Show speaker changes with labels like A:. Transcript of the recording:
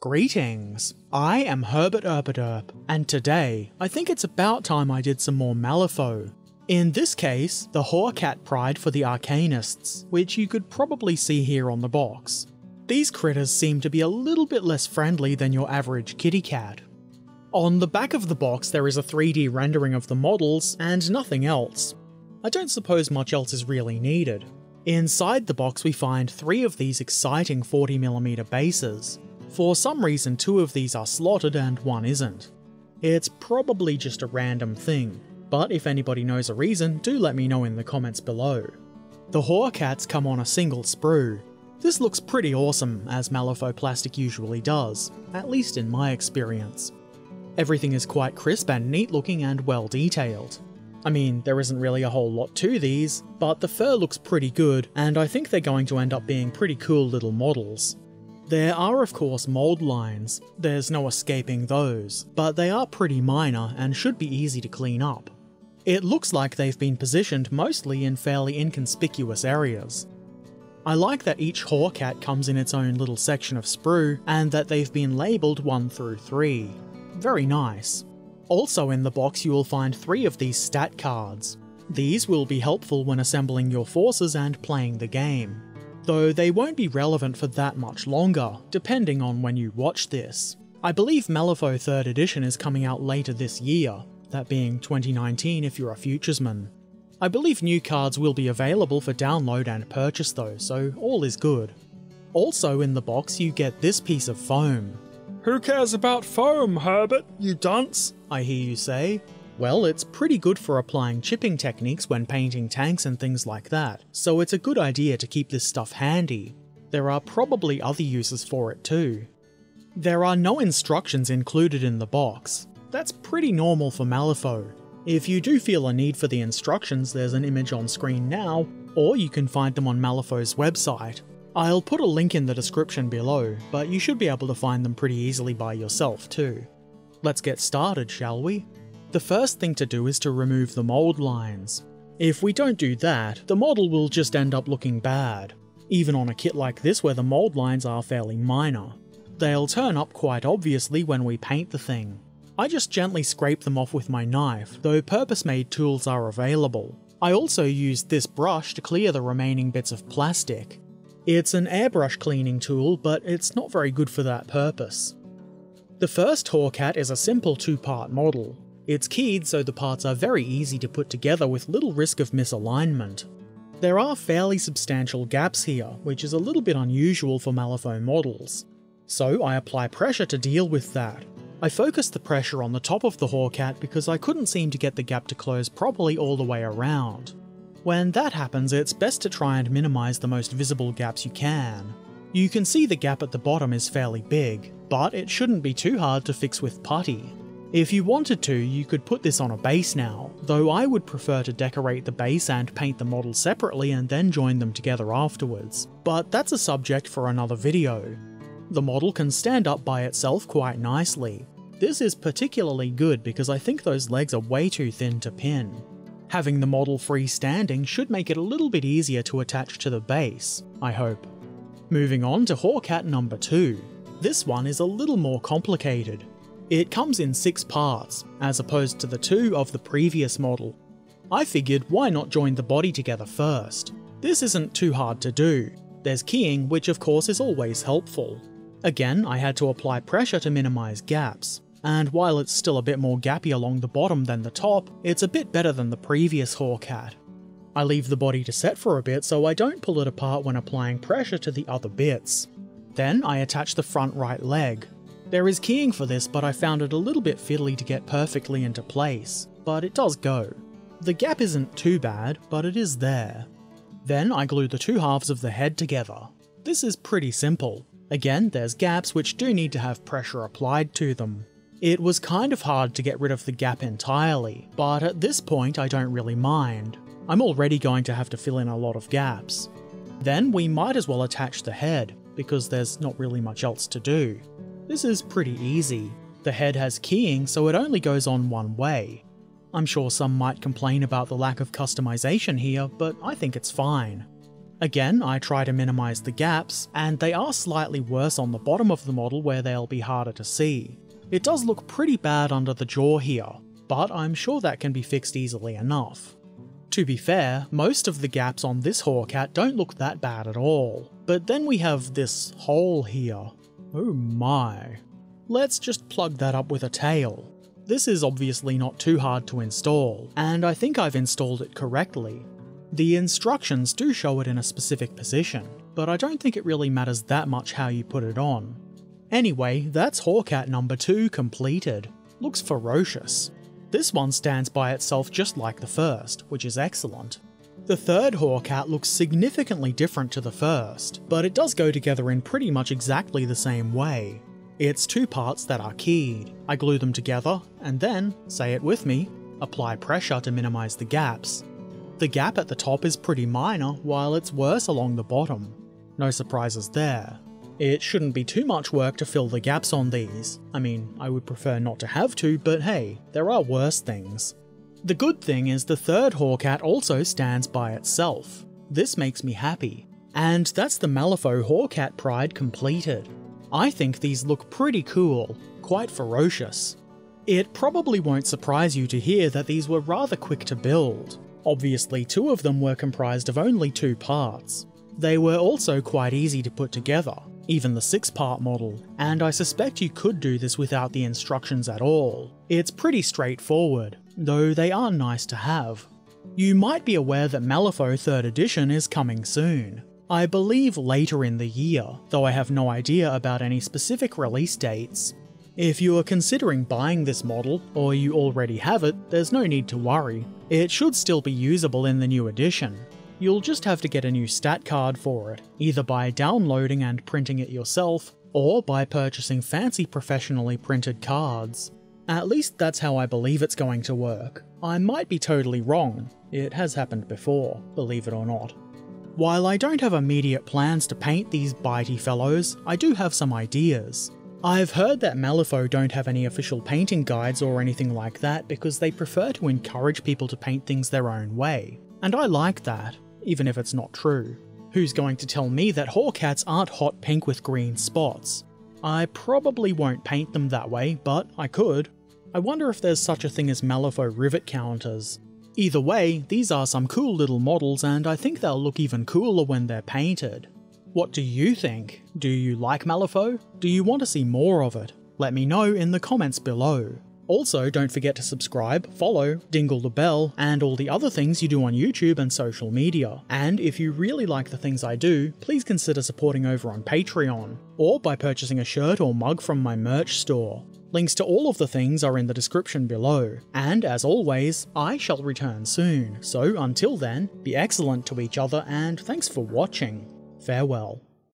A: Greetings, I am Herbert Erpaderp, and today I think it's about time I did some more Malifaux. In this case, the Horkat Pride for the Arcanists, which you could probably see here on the box. These critters seem to be a little bit less friendly than your average kitty cat. On the back of the box there is a 3D rendering of the models and nothing else. I don't suppose much else is really needed. Inside the box we find 3 of these exciting 40mm bases. For some reason 2 of these are slotted and 1 isn't. It's probably just a random thing, but if anybody knows a reason, do let me know in the comments below. The Horkats come on a single sprue. This looks pretty awesome, as Malifaux plastic usually does, at least in my experience. Everything is quite crisp and neat looking and well detailed. I mean, there isn't really a whole lot to these, but the fur looks pretty good, and I think they're going to end up being pretty cool little models. There are of course mold lines, there's no escaping those, but they are pretty minor and should be easy to clean up. It looks like they've been positioned mostly in fairly inconspicuous areas. I like that each Horkat comes in its own little section of sprue, and that they've been labelled 1 through 3. Very nice. Also in the box you will find 3 of these stat cards. These will be helpful when assembling your forces and playing the game. Though they won't be relevant for that much longer, depending on when you watch this. I believe Malifaux 3rd edition is coming out later this year, that being 2019 if you're a Futuresman. I believe new cards will be available for download and purchase though, so all is good. Also in the box you get this piece of foam. "Who cares about foam, Herbert, you dunce?" I hear you say. Well, it's pretty good for applying chipping techniques when painting tanks and things like that, so it's a good idea to keep this stuff handy. There are probably other uses for it too. There are no instructions included in the box. That's pretty normal for Malifaux. If you do feel a need for the instructions, there's an image on screen now, or you can find them on Malifaux's website. I'll put a link in the description below, but you should be able to find them pretty easily by yourself too. Let's get started, shall we? The first thing to do is to remove the mold lines. If we don't do that, the model will just end up looking bad, even on a kit like this where the mold lines are fairly minor. They'll turn up quite obviously when we paint the thing. I just gently scrape them off with my knife, though purpose-made tools are available. I also used this brush to clear the remaining bits of plastic. It's an airbrush cleaning tool, but it's not very good for that purpose. The first Horkat is a simple 2-part model. It's keyed so the parts are very easy to put together with little risk of misalignment. There are fairly substantial gaps here, which is a little bit unusual for Malifaux models. So I apply pressure to deal with that. I focused the pressure on the top of the Horkat because I couldn't seem to get the gap to close properly all the way around. When that happens, it's best to try and minimise the most visible gaps you can. You can see the gap at the bottom is fairly big, but it shouldn't be too hard to fix with putty. If you wanted to, you could put this on a base now, though I would prefer to decorate the base and paint the model separately and then join them together afterwards, but that's a subject for another video. The model can stand up by itself quite nicely. This is particularly good because I think those legs are way too thin to pin. Having the model freestanding should make it a little bit easier to attach to the base, I hope. Moving on to Horkat number 2. This one is a little more complicated. It comes in 6 parts, as opposed to the 2 of the previous model. I figured why not join the body together first. This isn't too hard to do. There's keying, which of course is always helpful. Again, I had to apply pressure to minimise gaps, and while it's still a bit more gappy along the bottom than the top, it's a bit better than the previous Horkat. I leave the body to set for a bit so I don't pull it apart when applying pressure to the other bits. Then I attach the front right leg. There is keying for this, but I found it a little bit fiddly to get perfectly into place, but it does go. The gap isn't too bad, but it is there. Then I glue the 2 halves of the head together. This is pretty simple. Again, there's gaps which do need to have pressure applied to them. It was kind of hard to get rid of the gap entirely, but at this point I don't really mind. I'm already going to have to fill in a lot of gaps. Then we might as well attach the head, because there's not really much else to do. This is pretty easy. The head has keying, so it only goes on one way. I'm sure some might complain about the lack of customization here, but I think it's fine. Again, I try to minimize the gaps, and they are slightly worse on the bottom of the model where they'll be harder to see. It does look pretty bad under the jaw here, but I'm sure that can be fixed easily enough. To be fair, most of the gaps on this Hawkcat don't look that bad at all, but then we have this hole here. Oh my. Let's just plug that up with a tail. This is obviously not too hard to install, and I think I've installed it correctly. The instructions do show it in a specific position, but I don't think it really matters that much how you put it on. Anyway, that's Hawkcat number 2 completed. Looks ferocious. This one stands by itself just like the first, which is excellent. The third Hawkcat looks significantly different to the first, but it does go together in pretty much exactly the same way. It's 2 parts that are keyed. I glue them together, and then, say it with me, apply pressure to minimize the gaps. The gap at the top is pretty minor, while it's worse along the bottom. No surprises there. It shouldn't be too much work to fill the gaps on these. I mean, I would prefer not to have to, but hey, there are worse things. The good thing is the third Hawkcat also stands by itself. This makes me happy. And that's the Malifaux Hawkcat Pride completed. I think these look pretty cool, quite ferocious. It probably won't surprise you to hear that these were rather quick to build. Obviously, 2 of them were comprised of only 2 parts. They were also quite easy to put together, even the 6-part model, and I suspect you could do this without the instructions at all. It's pretty straightforward, though they are nice to have. You might be aware that Malifaux 3rd edition is coming soon. I believe later in the year, though I have no idea about any specific release dates. If you are considering buying this model, or you already have it, there's no need to worry. It should still be usable in the new edition. You'll just have to get a new stat card for it, either by downloading and printing it yourself, or by purchasing fancy professionally printed cards. At least that's how I believe it's going to work. I might be totally wrong. It has happened before, believe it or not. While I don't have immediate plans to paint these bitey fellows, I do have some ideas. I've heard that Malifaux don't have any official painting guides or anything like that because they prefer to encourage people to paint things their own way. And I like that, even if it's not true. Who's going to tell me that Hawkats aren't hot pink with green spots? I probably won't paint them that way, but I could. I wonder if there's such a thing as Malifaux rivet counters. Either way, these are some cool little models and I think they'll look even cooler when they're painted. What do you think? Do you like Malifaux? Do you want to see more of it? Let me know in the comments below. Also, don't forget to subscribe, follow, dingle the bell, and all the other things you do on YouTube and social media. And if you really like the things I do, please consider supporting over on Patreon, or by purchasing a shirt or mug from my merch store. Links to all of the things are in the description below. And as always, I shall return soon, so until then, be excellent to each other and thanks for watching. Farewell.